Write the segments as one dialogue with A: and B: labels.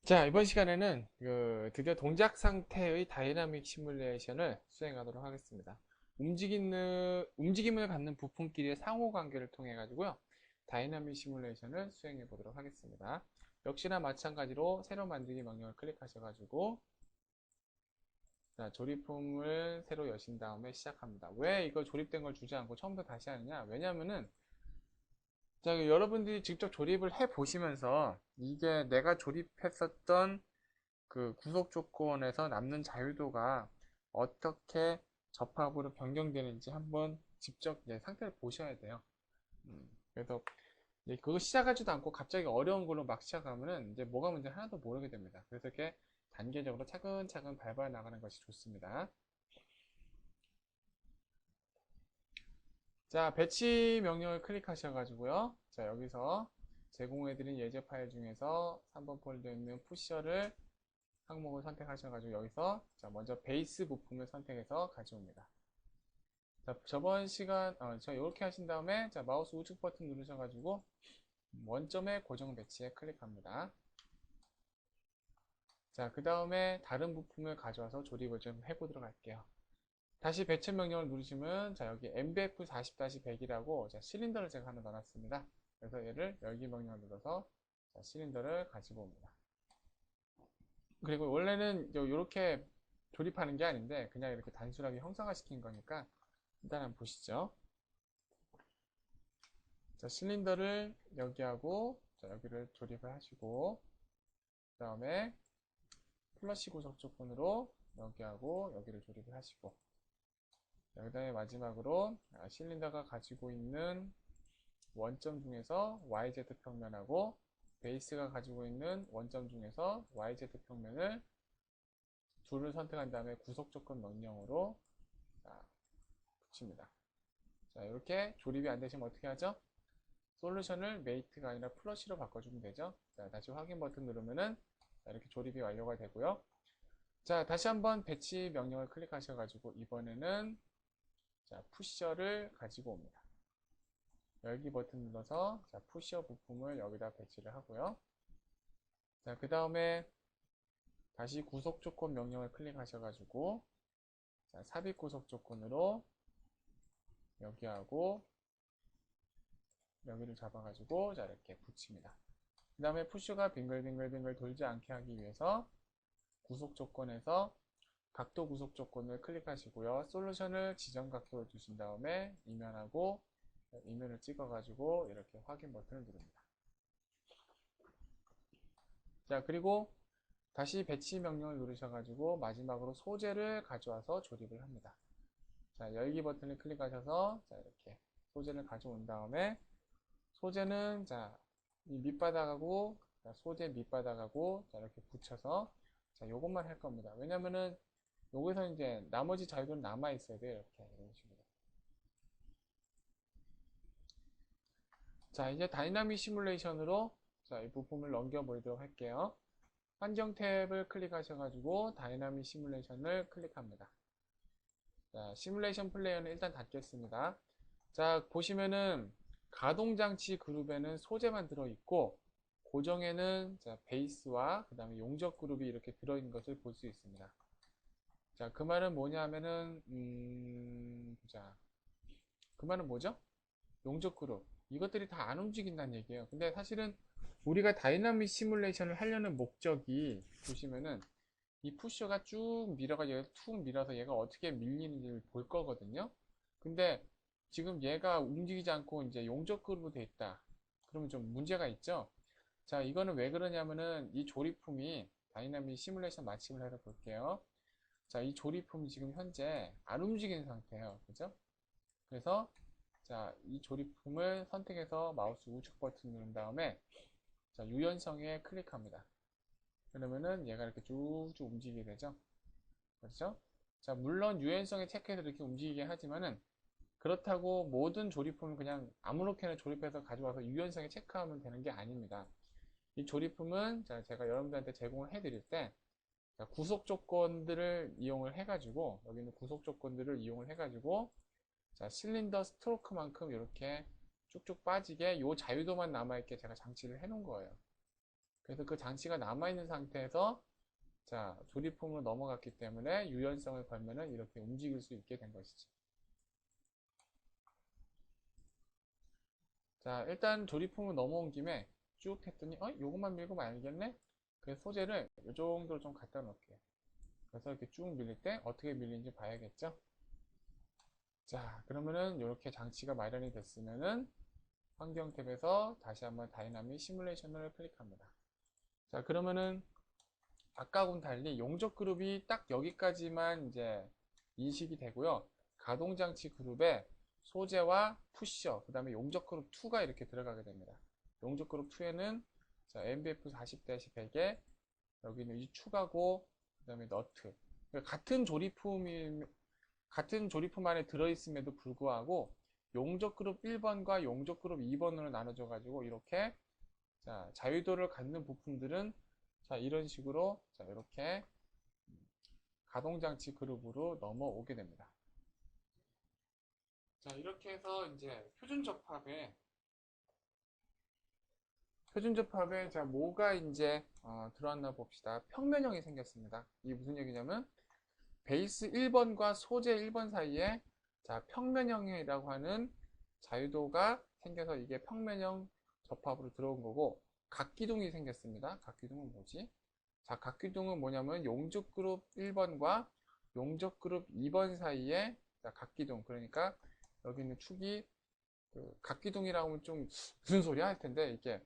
A: 자, 이번 시간에는 드디어 동작 상태의 다이나믹 시뮬레이션을 수행하도록 하겠습니다. 움직임을 갖는 부품끼리의 상호관계를 통해 가지고요. 다이나믹 시뮬레이션을 수행해 보도록 하겠습니다. 역시나 마찬가지로 새로 만들기 명령을 클릭하셔가지고 자, 조립품을 새로 여신 다음에 시작합니다. 왜 이거 조립된 걸 주지 않고 처음부터 다시 하느냐? 왜냐면은 자, 여러분들이 직접 조립을 해 보시면서 이게 내가 조립했었던 그 구속 조건에서 남는 자유도가 어떻게 접합으로 변경되는지 한번 직접 상태를 보셔야 돼요. 그래서 이제 그거 시작하지도 않고 갑자기 어려운 걸로 막 시작하면은 이제 뭐가 문제 하나도 모르게 됩니다. 그래서 이렇게 단계적으로 차근차근 밟아 나가는 것이 좋습니다. 자, 배치 명령을 클릭하셔가지고요. 자, 여기서 제공해드린 예제 파일 중에서 3번 폴더에 있는 푸셔를 항목을 선택하셔가지고 여기서 자, 먼저 베이스 부품을 선택해서 가져옵니다. 자, 저번 시간 저 이렇게 하신 다음에 자, 마우스 우측 버튼 누르셔가지고 원점의 고정 배치에 클릭합니다. 자, 그 다음에 다른 부품을 가져와서 조립을 좀 해보도록 할게요. 다시 배치 명령을 누르시면 자, 여기 MBF 40-100이라고 자, 실린더를 제가 하나 넣어놨습니다. 그래서 얘를 열기 명령을 눌러서 자, 실린더를 가지고 옵니다. 그리고 원래는 이렇게 조립하는 게 아닌데 그냥 이렇게 단순하게 형상화 시킨 거니까 일단 한번 보시죠. 자, 실린더를 여기하고 자, 여기를 조립을 하시고 그 다음에 플러시 구석 조건으로 여기하고 여기를 조립을 하시고 그 다음에 마지막으로 실린더가 가지고 있는 원점 중에서 YZ 평면하고 베이스가 가지고 있는 원점 중에서 YZ 평면을 둘을 선택한 다음에 구속 조건 명령으로 자, 붙입니다. 자, 이렇게 조립이 안 되시면 어떻게 하죠? 솔루션을 메이트가 아니라 플러시로 바꿔주면 되죠. 자, 다시 확인 버튼 누르면은 이렇게 조립이 완료가 되고요. 자, 다시 한번 배치 명령을 클릭하셔가지고 이번에는 자, 푸셔를 가지고 옵니다. 열기 버튼 눌러서 자, 푸셔 부품을 여기다 배치를 하고요. 자, 그 다음에 다시 구속 조건 명령을 클릭하셔가지고 자, 삽입 구속 조건으로 여기하고 여기를 잡아가지고 자, 이렇게 붙입니다. 그 다음에 푸쉬가 빙글빙글빙글 돌지 않게 하기 위해서 구속 조건에서 각도 구속 조건을 클릭하시고요. 솔루션을 지정 각도로 두신 다음에 이면하고 이면을 찍어가지고 이렇게 확인 버튼을 누릅니다. 자, 그리고 다시 배치 명령을 누르셔가지고 마지막으로 소재를 가져와서 조립을 합니다. 자, 열기 버튼을 클릭하셔서 자, 이렇게 소재를 가져온 다음에 소재는 자, 이 밑바닥하고 자, 소재 밑바닥하고 자, 이렇게 붙여서 자, 요것만 할 겁니다. 왜냐면은 여기서 이제 나머지 자유도는 남아 있어야 돼요. 이렇게 이런 식으로. 자, 이제 다이나믹 시뮬레이션으로 자, 이 부품을 넘겨 보도록 할게요. 환경 탭을 클릭하셔가지고 다이나믹 시뮬레이션을 클릭합니다. 자, 시뮬레이션 플레이어는 일단 닫겠습니다. 자, 보시면은 가동장치 그룹에는 소재만 들어있고 고정에는 자, 베이스와 그 다음에 용접 그룹이 이렇게 들어있는 것을 볼 수 있습니다. 자, 그 말은 뭐냐 하면은 자, 그 말은 뭐죠? 용접 그룹 이것들이 다 안 움직인다는 얘기예요. 근데 사실은 우리가 다이나믹 시뮬레이션을 하려는 목적이 보시면은 이 푸셔가 쭉 밀어가지고 툭 밀어서 얘가 어떻게 밀리는지를 볼 거거든요. 근데 지금 얘가 움직이지 않고 이제 용접 그룹으로 돼 있다. 그러면 좀 문제가 있죠. 자, 이거는 왜 그러냐면은 이 조립품이 다이나믹 시뮬레이션 마침을 해서 볼게요. 자, 이 조립품이 지금 현재 안 움직이는 상태예요. 그죠? 그래서 자, 이 조립품을 선택해서 마우스 우측 버튼 누른 다음에 자, 유연성에 클릭합니다. 그러면은 얘가 이렇게 쭉쭉 움직이게 되죠. 그렇죠? 자, 물론 유연성에 체크해서 이렇게 움직이게 하지만은 그렇다고 모든 조립품을 그냥 아무렇게나 조립해서 가져와서 유연성에 체크하면 되는 게 아닙니다. 이 조립품은 자, 제가 여러분들한테 제공을 해드릴 때 자, 구속 조건들을 이용을 해가지고 여기 있는 구속 조건들을 이용을 해가지고 자, 실린더 스트로크만큼 이렇게 쭉쭉 빠지게 요 자유도만 남아있게 제가 장치를 해놓은 거예요. 그래서 그 장치가 남아있는 상태에서 자, 조립품으로 넘어갔기 때문에 유연성을 걸면은 이렇게 움직일 수 있게 된 것이죠. 자, 일단 조립품으로 넘어온 김에 쭉 했더니, 요것만 밀고 말겠네? 그래서 소재를 이 정도로 좀 갖다 놓을게요. 그래서 이렇게 쭉 밀릴 때 어떻게 밀리는지 봐야겠죠? 자, 그러면은 이렇게 장치가 마련이 됐으면은 환경 탭에서 다시 한번 다이나믹 시뮬레이션을 클릭합니다. 자, 그러면은 아까하고는 달리 용접 그룹이 딱 여기까지만 이제 인식이 되고요. 가동장치 그룹에 소재와 푸셔, 그 다음에 용접 그룹 2가 이렇게 들어가게 됩니다. 용접 그룹 2에는 자, MBF 40-100에 여기는 이 추가고, 그 다음에 너트. 그러니까 같은 조립품 안에 들어있음에도 불구하고 용접 그룹 1번과 용접 그룹 2번으로 나눠져 가지고 이렇게 자, 자유도를 갖는 부품들은 자, 이런 식으로 자, 이렇게 가동장치 그룹으로 넘어오게 됩니다. 자, 이렇게 해서 이제 표준 접합에 자, 뭐가 이제 들어왔나 봅시다. 평면형이 생겼습니다. 이게 무슨 얘기냐면 베이스 1번과 소재 1번 사이에 자, 평면형이라고 하는 자유도가 생겨서 이게 평면형 접합으로 들어온 거고, 각기둥이 생겼습니다. 각기둥은 뭐지? 자, 각기둥은 뭐냐면 용접 그룹 1번과 용접 그룹 2번 사이에 자, 각기둥. 그러니까 여기 있는 축이 그 각기둥이라고 하면 좀 무슨 소리야 할 텐데, 이게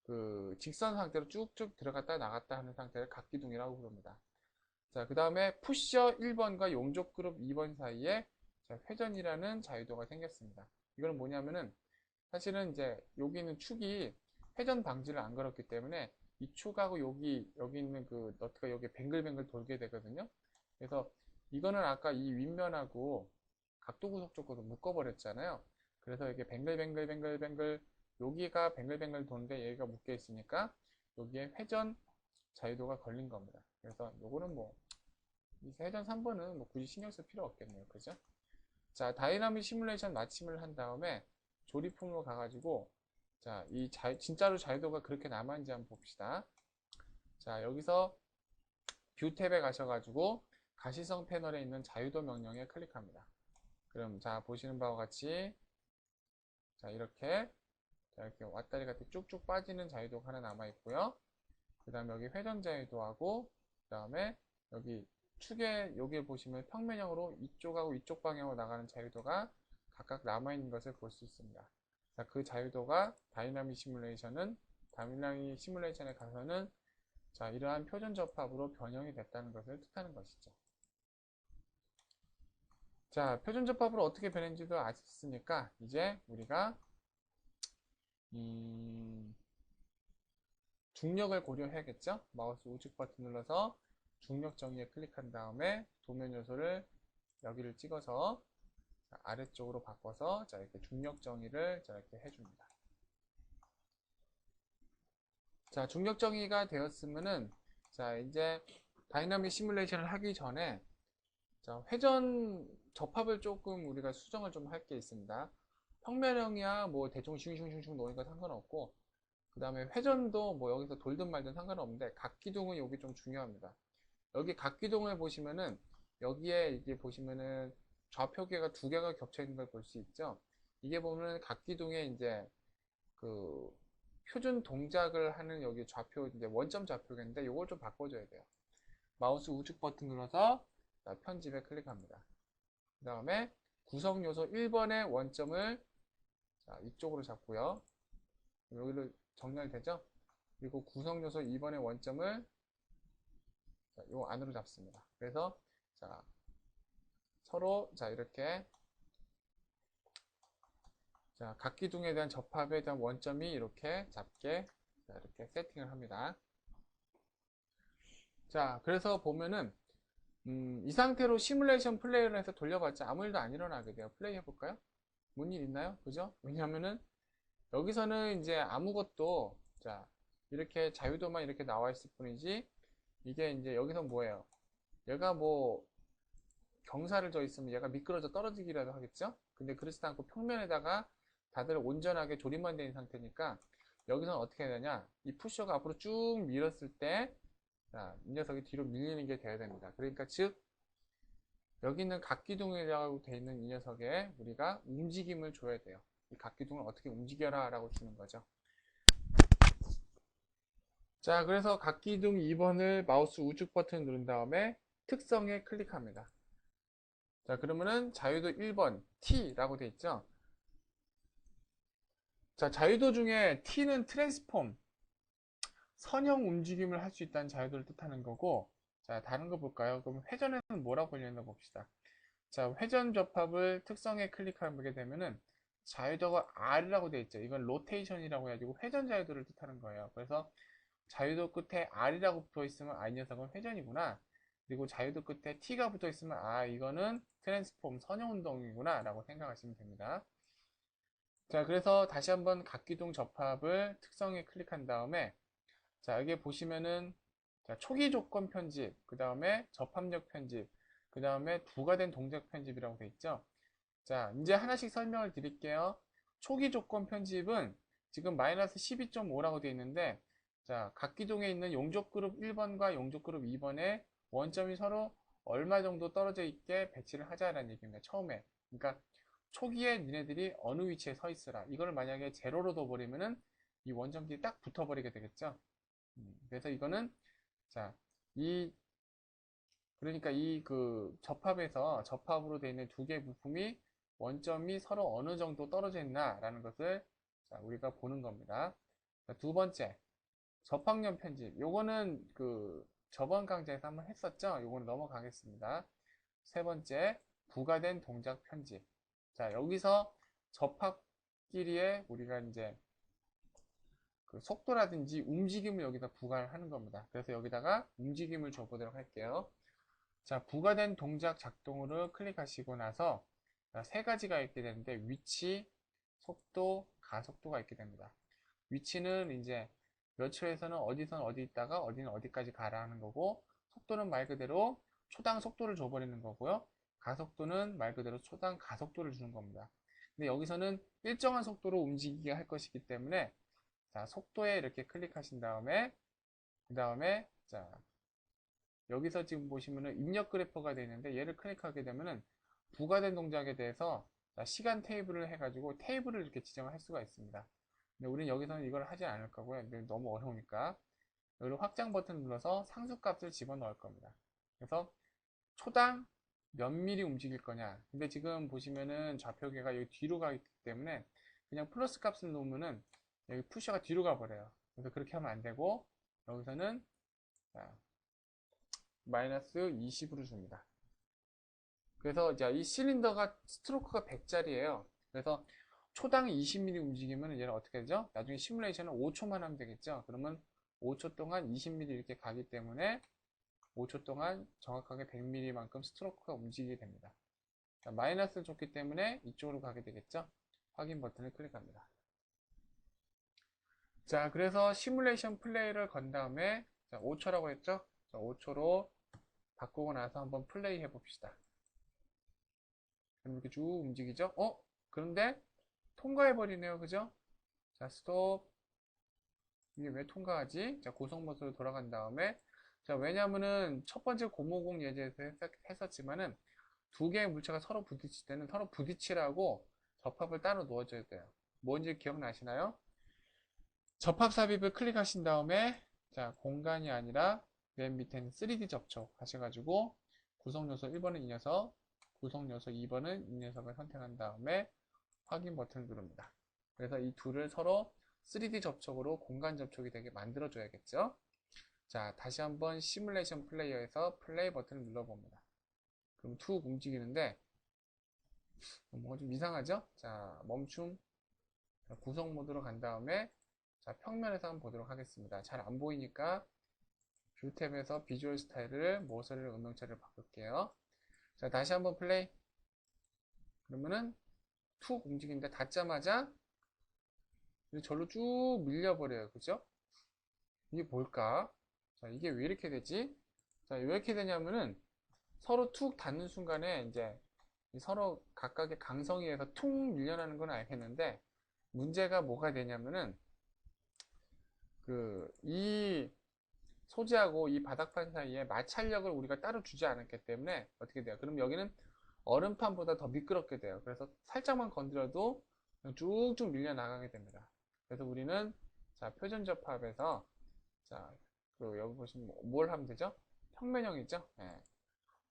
A: 그 직선 상태로 쭉쭉 들어갔다 나갔다 하는 상태를 각기둥이라고 부릅니다. 자, 그 다음에 푸셔 1번과 용접 그룹 2번 사이에 자, 회전이라는 자유도가 생겼습니다. 이거는 뭐냐면은 사실은 이제 여기 있는 축이 회전 방지를 안 걸었기 때문에 이 축하고 여기 있는 그 너트가 여기 뱅글뱅글 돌게 되거든요. 그래서 이거는 아까 이 윗면하고 각도 구속 조건으로 묶어버렸잖아요. 그래서 이게 뱅글뱅글 여기가 뱅글뱅글 도는데 여기가 묶여 있으니까 여기에 회전 자유도가 걸린 겁니다. 그래서 요거는 뭐 회전 3번은 뭐 굳이 신경 쓸 필요 없겠네요. 그죠? 자, 다이나믹 시뮬레이션 마침을 한 다음에 조립품으로 가가지고 자, 진짜로 자유도가 그렇게 남았는지 한번 봅시다. 자, 여기서 뷰 탭에 가셔가지고 가시성 패널에 있는 자유도 명령에 클릭합니다. 그럼 자, 보시는 바와 같이 자, 이렇게 왔다리 갔다리 쭉쭉 빠지는 자유도가 하나 남아 있고요. 그 다음에 여기 회전 자유도하고 그 다음에 여기 축에 여기 보시면 평면형으로 이쪽하고 이쪽 방향으로 나가는 자유도가 각각 남아있는 것을 볼 수 있습니다. 자, 그 자유도가 다이나믹 시뮬레이션에 가서는 자, 이러한 표준 접합으로 변형이 됐다는 것을 뜻하는 것이죠. 자, 표준 접합으로 어떻게 변했는지도 아셨으니까 이제 우리가 중력을 고려해야겠죠? 마우스 우측 버튼 눌러서 중력 정의에 클릭한 다음에 도면 요소를 여기를 찍어서 자, 아래쪽으로 바꿔서 자, 이렇게 중력 정의를 자, 이렇게 해줍니다. 자, 중력 정의가 되었으면은 자, 이제 다이나믹 시뮬레이션을 하기 전에 자, 회전 접합을 조금 우리가 수정을 좀 할 게 있습니다. 평면형이야 뭐 대충 슝슝슝슝 놓으니까 상관없고, 그 다음에 회전도 뭐 여기서 돌든 말든 상관없는데 각기둥은 여기 좀 중요합니다. 여기 각기둥을 보시면은 여기에 이게 보시면은 좌표계가 두 개가 겹쳐 있는 걸 볼 수 있죠. 이게 보면 각기둥에 이제 그 표준 동작을 하는 여기 좌표 이제 원점 좌표계인데 이걸 좀 바꿔줘야 돼요. 마우스 우측 버튼 눌러서 편집에 클릭합니다. 그 다음에 구성 요소 1번의 원점을 자, 이쪽으로 잡고요. 여기를 정렬되죠? 그리고 구성 요소 2번의 원점을 자, 요 안으로 잡습니다. 그래서 자, 서로 자, 이렇게 자, 각기둥에 대한 접합에 대한 원점이 이렇게 잡게 자, 이렇게 세팅을 합니다. 자, 그래서 보면은 이 상태로 시뮬레이션 플레이를 해서 돌려봤자 아무 일도 안 일어나게 돼요. 플레이 해볼까요? 뭔 일 있나요? 그죠? 왜냐면은 여기서는 이제 아무것도 자, 이렇게 자유도만 이렇게 나와 있을 뿐이지, 이게 이제 여기서 뭐예요? 얘가 뭐 경사를 져 있으면 얘가 미끄러져 떨어지기라도 하겠죠? 근데 그렇지도 않고 평면에다가 다들 온전하게 조립만 된 상태니까 여기서는 어떻게 해야 되냐? 이 푸셔가 앞으로 쭉 밀었을 때, 자, 이 녀석이 뒤로 밀리는 게 돼야 됩니다. 그러니까 즉, 여기 있는 각기둥이라고 되어 있는 이 녀석에 우리가 움직임을 줘야 돼요. 이 각기둥을 어떻게 움직여라 라고 주는 거죠. 자, 그래서 각기둥 2번을 마우스 우측 버튼 누른 다음에 특성에 클릭합니다. 자, 그러면은 자유도 1번 T라고 되어 있죠. 자, 자유도 중에 T는 트랜스폼, 선형 움직임을 할 수 있다는 자유도를 뜻하는 거고, 자, 다른 거 볼까요? 그럼 회전에는 뭐라고 열렸나 봅시다. 자, 회전 접합을 특성에 클릭하게 되면은 자유도가 R이라고 되어 있죠. 이건 로테이션이라고 해가지고 회전 자유도를 뜻하는 거예요. 그래서 자유도 끝에 R이라고 붙어 있으면 이 녀석은 회전이구나. 그리고 자유도 끝에 T가 붙어 있으면 이거는 트랜스폼 선형 운동이구나 라고 생각하시면 됩니다. 자, 그래서 다시 한번 각기둥 접합을 특성에 클릭한 다음에 자, 여기 보시면은 자, 초기 조건 편집, 그 다음에 접합력 편집, 그 다음에 부가된 동작 편집이라고 되어 있죠. 자, 이제 하나씩 설명을 드릴게요. 초기 조건 편집은 지금 마이너스 12.5라고 되어 있는데, 자, 각기둥에 있는 용접 그룹 1번과 용접 그룹 2번의 원점이 서로 얼마 정도 떨어져 있게 배치를 하자라는 얘기입니다. 처음에. 그러니까 초기에 니네들이 어느 위치에 서 있으라. 이걸 만약에 제로로 둬버리면은 이 원점끼리 딱 붙어버리게 되겠죠. 그래서 이거는 자, 그러니까 이 그 접합에서 접합으로 되어 있는 두 개의 부품이 원점이 서로 어느 정도 떨어져 있나라는 것을 자, 우리가 보는 겁니다. 자, 두 번째, 접합면 편집. 요거는 그 저번 강좌에서 한번 했었죠? 요거는 넘어가겠습니다. 세 번째, 부가된 동작 편집. 자, 여기서 접합끼리에 우리가 이제 그 속도라든지 움직임을 여기다 부과를 하는 겁니다. 그래서 여기다가 움직임을 줘보도록 할게요. 자, 부가된 동작 작동으로 클릭하시고 나서 세 가지가 있게 되는데 위치, 속도, 가속도가 있게 됩니다. 위치는 이제 몇 초에서는 어디선 어디 있다가 어디는 어디까지 가라 하는 거고, 속도는 말 그대로 초당 속도를 줘버리는 거고요. 가속도는 말 그대로 초당 가속도를 주는 겁니다. 근데 여기서는 일정한 속도로 움직이게 할 것이기 때문에 자, 속도에 이렇게 클릭하신 다음에 그 다음에 자, 여기서 지금 보시면은 입력 그래퍼가 되어 있는데 얘를 클릭하게 되면은 부가된 동작에 대해서 자, 시간 테이블을 해가지고 테이블을 이렇게 지정할 수가 있습니다. 근데 우리는 여기서는 이걸 하지 않을 거고요. 너무 어려우니까 여기를 확장 버튼 눌러서 상수값을 집어넣을 겁니다. 그래서 초당 몇 미리 움직일 거냐. 근데 지금 보시면은 좌표계가 여기 뒤로 가기 때문에 그냥 플러스 값을 놓으면은 여기 푸셔가 뒤로 가버려요. 그래서 그렇게 하면 안 되고 여기서는 자, 마이너스 20으로 줍니다. 그래서 이제 이 실린더가 스트로크가 100짜리예요. 그래서 초당 20mm 움직이면 얘는 어떻게 되죠? 나중에 시뮬레이션은 5초만 하면 되겠죠? 그러면 5초 동안 20mm 이렇게 가기 때문에 5초 동안 정확하게 100mm만큼 스트로크가 움직이게 됩니다. 자, 마이너스를 줬기 때문에 이쪽으로 가게 되겠죠? 확인 버튼을 클릭합니다. 자, 그래서 시뮬레이션 플레이를 건 다음에 자, 5초라고 했죠? 자, 5초로 바꾸고 나서 한번 플레이 해봅시다. 그럼 이렇게 쭉 움직이죠? 그런데 통과해버리네요. 그죠? 자, 스톱. 이게 왜 통과하지? 자, 고속 모드로 돌아간 다음에 자, 왜냐면은 첫 번째 고무공 예제에서 했었지만은 두 개의 물체가 서로 부딪힐 때는 서로 부딪히라고 접합을 따로 놓아줘야 돼요. 뭔지 기억나시나요? 접합 삽입을 클릭하신 다음에 자, 공간이 아니라 맨 밑에는 3D 접촉 하셔가지고 구성 요소 1번은 이 녀석, 구성 요소 2번은 이 녀석을 선택한 다음에 확인 버튼을 누릅니다. 그래서 이 둘을 서로 3D 접촉으로 공간 접촉이 되게 만들어 줘야겠죠. 자, 다시 한번 시뮬레이션 플레이어에서 플레이 버튼을 눌러봅니다. 그럼 툭 움직이는데 뭔가 좀 이상하죠? 자, 멈춤. 자, 구성 모드로 간 다음에 자, 평면에서 한번 보도록 하겠습니다. 잘 안 보이니까 뷰 탭에서 비주얼 스타일을 모서리를 음영처리를 바꿀게요. 자, 다시 한번 플레이. 그러면은 툭 움직이는데 닿자마자 절로 쭉 밀려버려요. 그죠? 이게 뭘까? 자, 이게 왜 이렇게 되지? 자, 왜 이렇게 되냐면은 서로 툭 닿는 순간에 이제 서로 각각의 강성에 의해서 툭 밀려나는 건 알겠는데 문제가 뭐가 되냐면은 이 소재하고 이 바닥판 사이에 마찰력을 우리가 따로 주지 않았기 때문에 어떻게 돼요? 그럼 여기는 얼음판보다 더 미끄럽게 돼요. 그래서 살짝만 건드려도 쭉쭉 밀려 나가게 됩니다. 그래서 우리는 자, 표준 접합에서 자, 여기 보시면 뭘 하면 되죠? 평면형이죠? 네.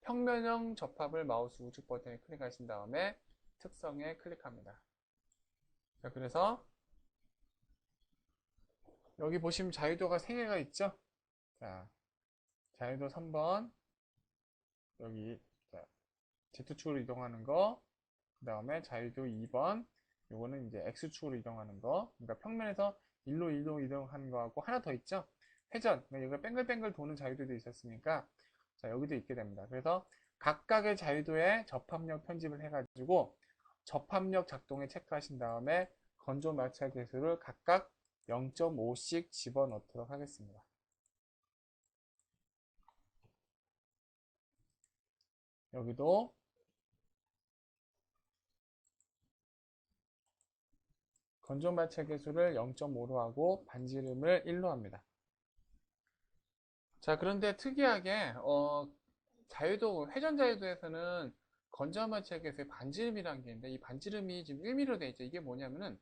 A: 평면형 접합을 마우스 우측 버튼에 클릭하신 다음에 특성에 클릭합니다. 자, 그래서 여기 보시면 자유도가 3개가 있죠? 자, 자유도 3번 여기 자, Z축으로 이동하는 거, 그 다음에 자유도 2번 요거는 이제 X축으로 이동하는 거, 그러니까 평면에서 일로 이동하는 거하고 하나 더 있죠? 회전, 여기가 뱅글뱅글 도는 자유도도 있었으니까 자, 여기도 있게 됩니다. 그래서 각각의 자유도에 접합력 편집을 해가지고 접합력 작동에 체크하신 다음에 건조 마찰 개수를 각각 0.5씩 집어넣도록 하겠습니다. 여기도 건조 마찰 개수를 0.5로 하고 반지름을 1로 합니다. 자, 그런데 특이하게 자유도 회전 자유도에서는 건조 마찰 개수의 반지름이라는 게 있는데 이 반지름이 지금 1mm로 되어 있죠. 이게 뭐냐면은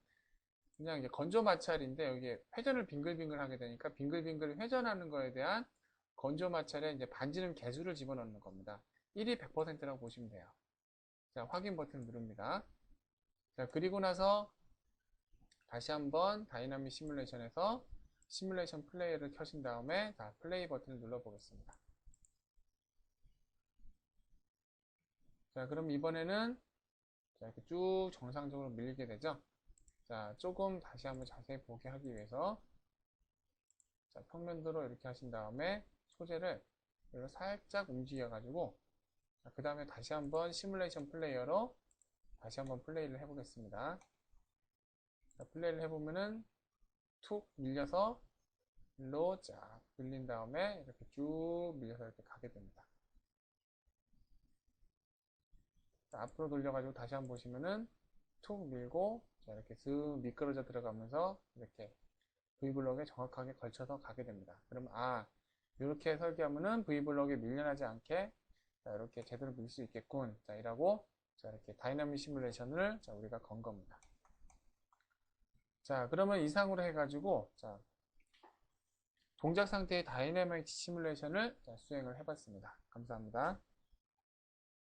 A: 그냥 이제 건조 마찰인데 여기 회전을 빙글빙글 하게 되니까 빙글빙글 회전하는 거에 대한 건조 마찰에 이제 반지름 개수를 집어넣는 겁니다. 1이 100%라고 보시면 돼요. 자, 확인 버튼 누릅니다. 자, 그리고 나서 다시 한번 다이나믹 시뮬레이션에서 시뮬레이션 플레이어를 켜신 다음에 자, 플레이 버튼을 눌러 보겠습니다. 자, 그럼 이번에는 자, 이렇게 쭉 정상적으로 밀리게 되죠. 자, 조금 다시 한번 자세히 보게 하기 위해서 자, 평면도로 이렇게 하신 다음에 소재를 살짝 움직여 가지고 그 다음에 다시 한번 시뮬레이션 플레이어로 다시 한번 플레이를 해 보겠습니다. 플레이를 해보면은 툭 밀려서 일로 쫙 밀린 다음에 이렇게 쭉 밀려서 이렇게 가게 됩니다. 자, 앞으로 돌려가지고 다시 한번 보시면은 툭 밀고 자, 이렇게 쓱 미끄러져 들어가면서 이렇게 V블럭에 정확하게 걸쳐서 가게 됩니다. 그럼 이렇게 설계하면은 V블럭에 밀려나지 않게 자, 이렇게 제대로 밀 수 있겠군. 자, 이라고 자, 이렇게 다이나믹 시뮬레이션을 자, 우리가 건 겁니다. 자, 그러면 이상으로 해가지고 자, 동작 상태의 다이내믹 시뮬레이션을 수행을 해봤습니다. 감사합니다.